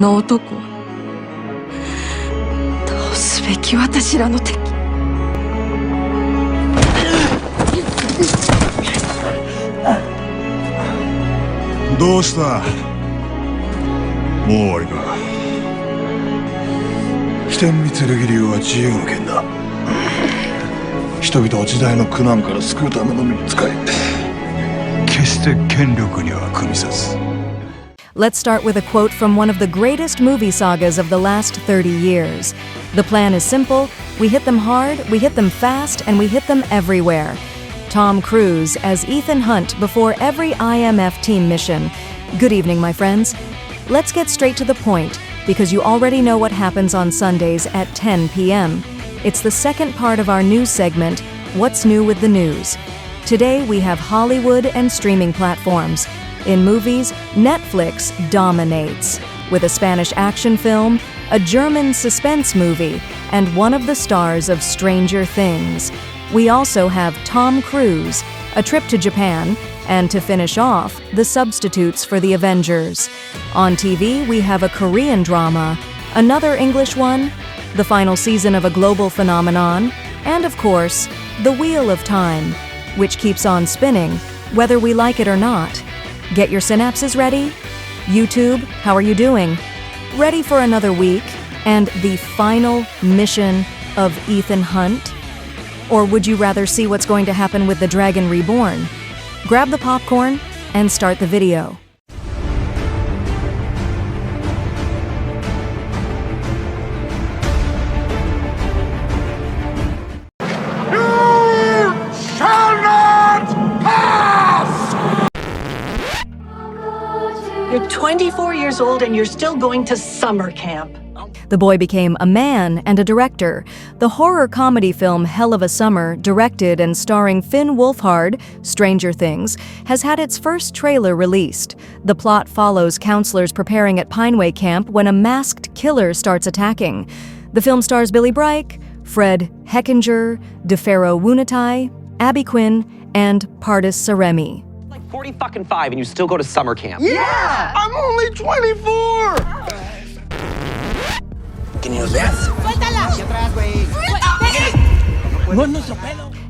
の男はどうすべき私らの敵。どうした？もう終わりか。飛天御剣流は自由の剣だ。人々を時代の苦難から救うためのみに使い、決して権力には組みさず。Let's start with a quote from one of the greatest movie sagas of the last 30 years. The plan is simple. We hit them hard, we hit them fast, and we hit them everywhere. Tom Cruise as Ethan Hunt before every IMF team mission. Good evening, my friends. Let's get straight to the point, because you already know what happens on Sundays at 10 p.m. It's the second part of our news segment, What's New with the News. Today we have Hollywood and streaming platforms. In movies, Netflix dominates, with a Spanish action film, a German suspense movie, and one of the stars of Stranger Things. We also have Tom Cruise, a trip to Japan, and to finish off, the substitutes for the Avengers. On TV, we have a Korean drama, another English one, the final season of a global phenomenon, and of course, the Wheel of Time, which keeps on spinning, whether we like it or not. Get your synapses ready? YouTube, how are you doing? Ready for another week and the final mission of Ethan Hunt? Or would you rather see what's going to happen with the Dragon Reborn? Grab the popcorn and start the video. You're 24 years old and you're still going to summer camp. The boy became a man and a director. The horror comedy film HellOfASummer, directed and starring Finn Wolfhard, Stranger Things, has had its first trailer released. The plot follows counselors preparing at Pineway Camp when a masked killer starts attacking. The film stars Billy Brike, Fred Heckinger, DeFaro Wunatai, Abby Quinn, and Pardis Saremi. 45 and you still go to summer camp. Yeah! I'm only 24! Can you use that?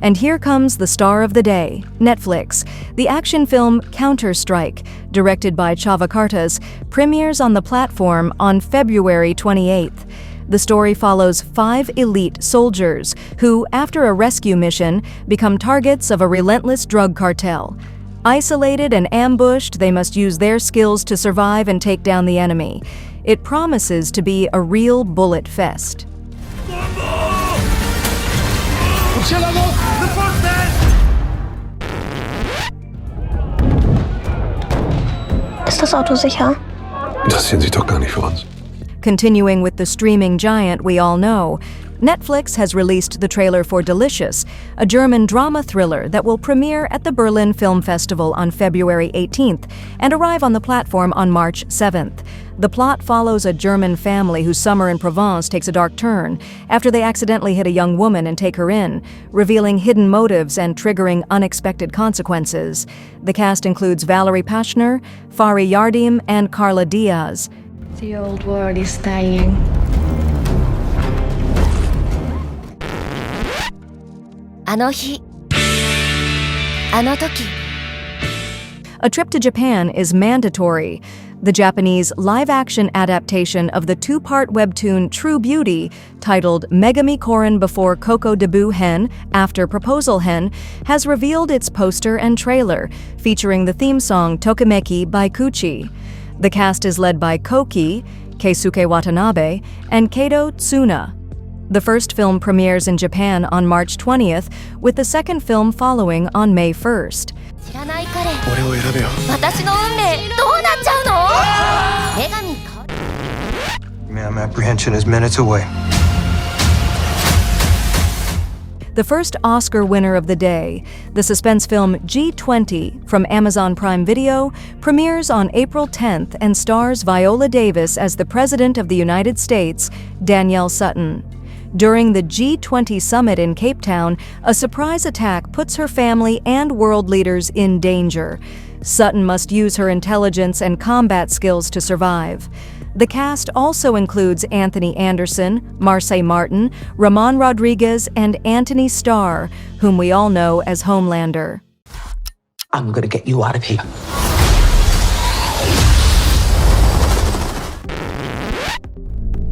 And here comes the star of the day, Netflix. The action film Counterstrike, directed by Chava Cartas, premieres on the platform on February 28th. The story follows 5 elite soldiers who, after a rescue mission, become targets of a relentless drug cartel. Isolated and ambushed, they must use their skills to survive and take down the enemy. It promises to be a real bullet fest. Ist das Auto sicher? Interessieren sich doch gar nicht für uns. Continuing with the streaming giant we all know, Netflix has released the trailer for Delicious, a German drama thriller that will premiere at the Berlin Film Festival on February 18th and arrive on the platform on March 7th. The plot follows a German family whose summer in Provence takes a dark turn after they accidentally hit a young woman and take her in, revealing hidden motives and triggering unexpected consequences. The cast includes Valerie Pachner, Fari Yardim, and Carla Diaz. The old world is dying. A trip to Japan is mandatory. The Japanese live-action adaptation of the 2-part webtoon True Beauty, titled Megami Korin Before Koko Debut Hen, After Proposal Hen, has revealed its poster and trailer, featuring the theme song Tokimeki by Kuchi. The cast is led by Koki, Keisuke Watanabe, and Kato Tsuna. The first film premieres in Japan on March 20th, with the second film following on May 1st. Ma'am, apprehension is minutes away. The first Oscar winner of the day, the suspense film G20 from Amazon Prime Video, premieres on April 10th and stars Viola Davis as the President of the United States, Danielle Sutton. During the G20 summit in Cape Town, a surprise attack puts her family and world leaders in danger. Sutton must use her intelligence and combat skills to survive. The cast also includes Anthony Anderson, Marseille Martin, Ramon Rodriguez, and Anthony Starr, whom we all know as Homelander. I'm gonna get you out of here.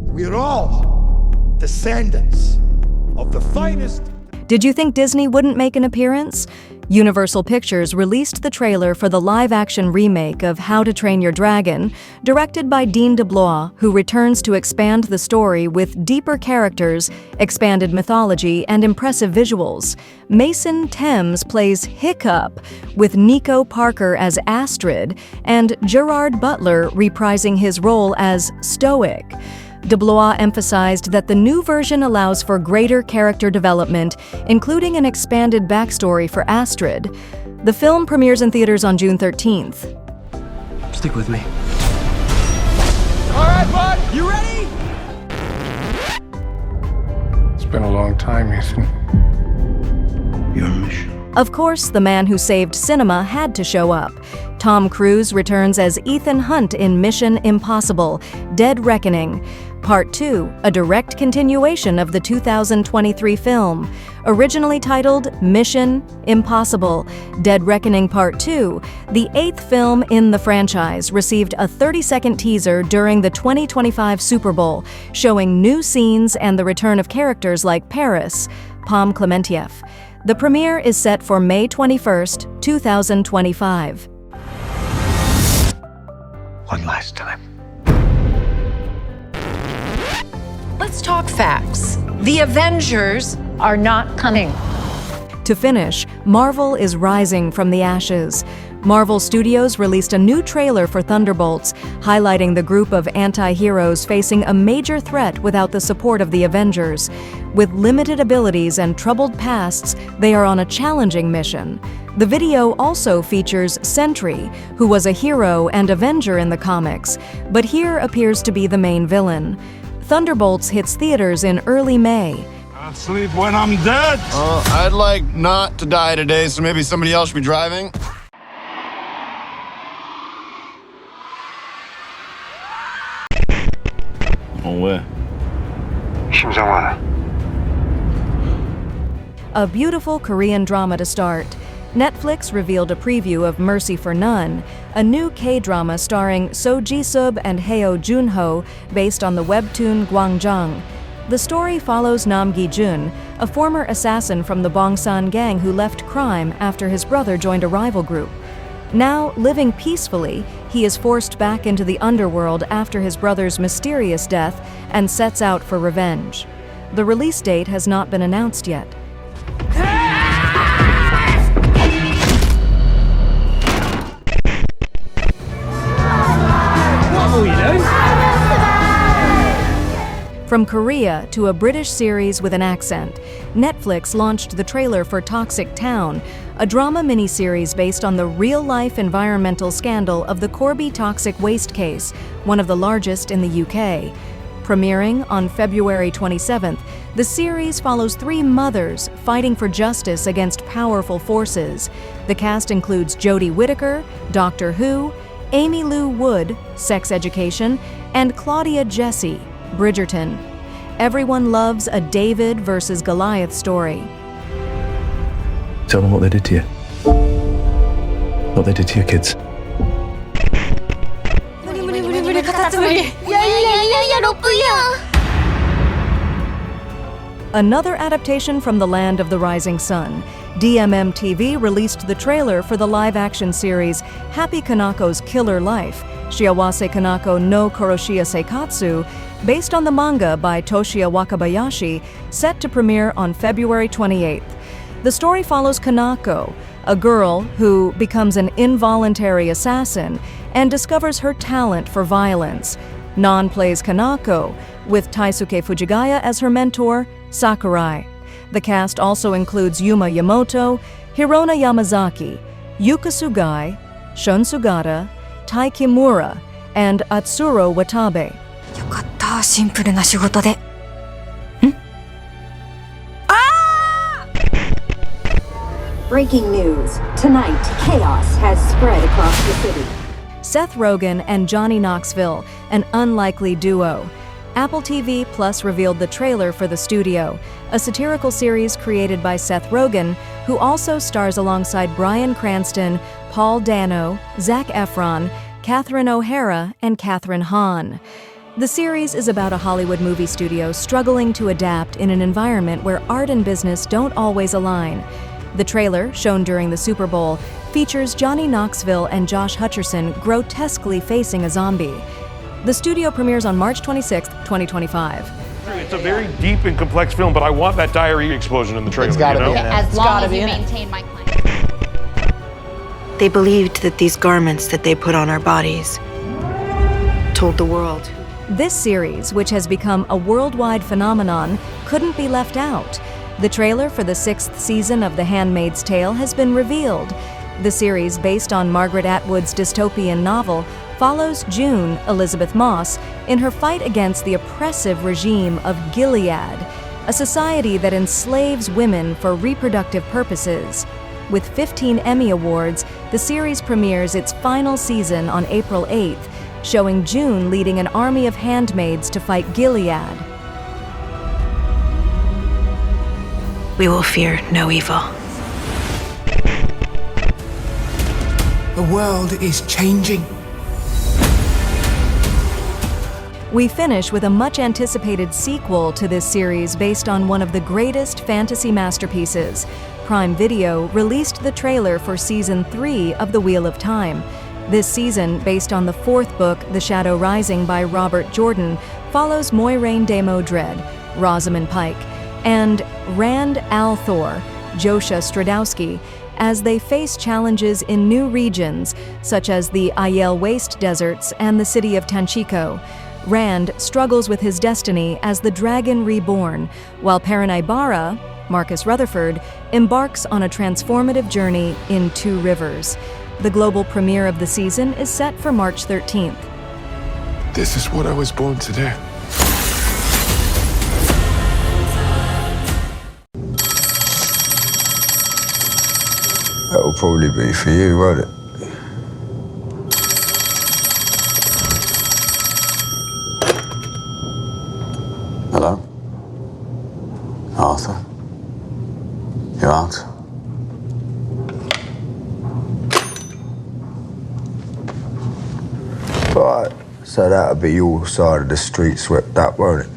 We're all descendants of the finest. Did you think Disney wouldn't make an appearance? Universal Pictures released the trailer for the live-action remake of How to Train Your Dragon, directed by Dean DeBlois, who returns to expand the story with deeper characters, expanded mythology, and impressive visuals. Mason Thames plays Hiccup, with Nico Parker as Astrid, and Gerard Butler reprising his role as Stoic. DeBlois emphasized that the new version allows for greater character development, including an expanded backstory for Astrid. The film premieres in theaters on June 13th. Stick with me. All right, bud, you ready? It's been a long time, Ethan. Your mission. Of course, the man who saved cinema had to show up. Tom Cruise returns as Ethan Hunt in Mission Impossible: Dead Reckoning. Part 2, a direct continuation of the 2023 film. Originally titled Mission Impossible: Dead Reckoning Part 2, the 8th film in the franchise received a 30-second teaser during the 2025 Super Bowl, showing new scenes and the return of characters like Paris, Pom Klementieff. The premiere is set for May 21st, 2025. One last time. Let's talk facts. The Avengers are not coming. To finish, Marvel is rising from the ashes. Marvel Studios released a new trailer for Thunderbolts, highlighting the group of anti-heroes facing a major threat without the support of the Avengers. With limited abilities and troubled pasts, they are on a challenging mission. The video also features Sentry, who was a hero and Avenger in the comics, but here appears to be the main villain. Thunderbolts hits theaters in early May. I'll sleep when I'm dead. I'd like not to die today, so maybe somebody else should be driving. 왜? 심상아. A beautiful Korean drama to start. Netflix revealed a preview of Mercy for None, a new K-drama starring So Ji-sub and Heo Junho, based on the webtoon Gwangjang. The story follows Nam Gi-jun, a former assassin from the Bongsan gang who left crime after his brother joined a rival group. Now, living peacefully, he is forced back into the underworld after his brother's mysterious death and sets out for revenge. The release date has not been announced yet. From Korea to a British series with an accent, Netflix launched the trailer for Toxic Town, a drama miniseries based on the real-life environmental scandal of the Corby toxic waste case, one of the largest in the UK. Premiering on February 27th, the series follows three mothers fighting for justice against powerful forces. The cast includes Jodie Whittaker, Doctor Who, Amy Lou Wood, Sex Education, and Claudia Jessie, Bridgerton. Everyone loves a David versus Goliath story. Tell them what they did to you. What they did to your kids. Another adaptation from the land of the rising sun. DMM TV released the trailer for the live-action series Happy Kanako's Killer Life, Shiawase Kanako no Koroshiya Seikatsu, based on the manga by Toshiya Wakabayashi, set to premiere on February 28th. The story follows Kanako, a girl who becomes an involuntary assassin and discovers her talent for violence. Non plays Kanako, with Taisuke Fujigaya as her mentor, Sakurai. The cast also includes Yuma Yamoto, Hirona Yamazaki, Yuka Sugai, Shun Sugata, Tai Kimura, and Atsuro Watabe. よかった、シンプルな仕事で。Breaking news. Tonight, chaos has spread across the city. Seth Rogen and Johnny Knoxville, an unlikely duo. Apple TV Plus revealed the trailer for The Studio, a satirical series created by Seth Rogen, who also stars alongside Bryan Cranston, Paul Dano, Zac Efron, Catherine O'Hara, and Kathryn Hahn. The series is about a Hollywood movie studio struggling to adapt in an environment where art and business don't always align. The trailer, shown during the Super Bowl, features Johnny Knoxville and Josh Hutcherson grotesquely facing a zombie. The Studio premieres on March 26, 2025. It's a very deep and complex film, but I want that diarrhea explosion in the trailer. It's gotta you know? be in it. As It's long gotta as be you in it. maintain my claim. They believed that these garments that they put on our bodies told the world. This series, which has become a worldwide phenomenon, couldn't be left out. The trailer for the 6th season of The Handmaid's Tale has been revealed. The series, based on Margaret Atwood's dystopian novel, follows June, Elizabeth Moss, in her fight against the oppressive regime of Gilead, a society that enslaves women for reproductive purposes. With 15 Emmy Awards, the series premieres its final season on April 8th, showing June leading an army of handmaids to fight Gilead. We will fear no evil. The world is changing. We finish with a much-anticipated sequel to this series based on one of the greatest fantasy masterpieces. Prime Video released the trailer for Season 3 of The Wheel of Time. This season, based on the 4th book, The Shadow Rising by Robert Jordan, follows Moiraine de Modred, Rosamund Pike, and Rand al'Thor, Josha Stradowski, as they face challenges in new regions, such as the Aiel Waste Deserts and the city of Tanchico. Rand struggles with his destiny as the Dragon Reborn, while Perrin Ibarra, Marcus Rutherford, embarks on a transformative journey in Two Rivers. The global premiere of the season is set for March 13th. This is what I was born to do. That'll probably be for you, won't it? Hello? Arthur? You out? Right, so that'll be your side of the street swept up, won't it?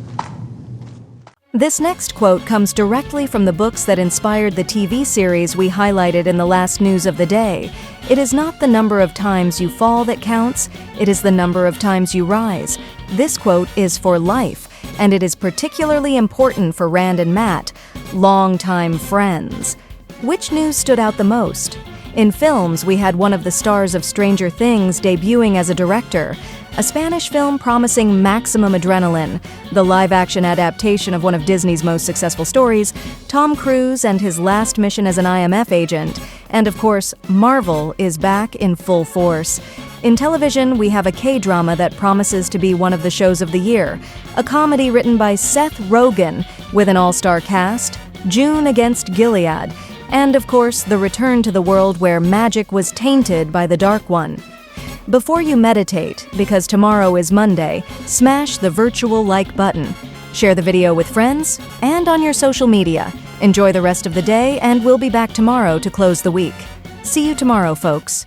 This next quote comes directly from the books that inspired the TV series we highlighted in the last news of the day. It is not the number of times you fall that counts, it is the number of times you rise. This quote is for life, and it is particularly important for Rand and Matt, longtime friends. Which news stood out the most? In films, we had one of the stars of Stranger Things debuting as a director, a Spanish film promising maximum adrenaline, the live-action adaptation of one of Disney's most successful stories, Tom Cruise and his last mission as an IMF agent, and of course, Marvel is back in full force. In television, we have a Kdrama that promises to be one of the shows of the year, a comedy written by Seth Rogen with an all-star cast, June against Gilead, and of course, the return to the world where magic was tainted by the Dark One. Before you meditate, because tomorrow is Monday, smash the virtual like button. Share the video with friends and on your social media. Enjoy the rest of the day, and we'll be back tomorrow to close the week. See you tomorrow, folks.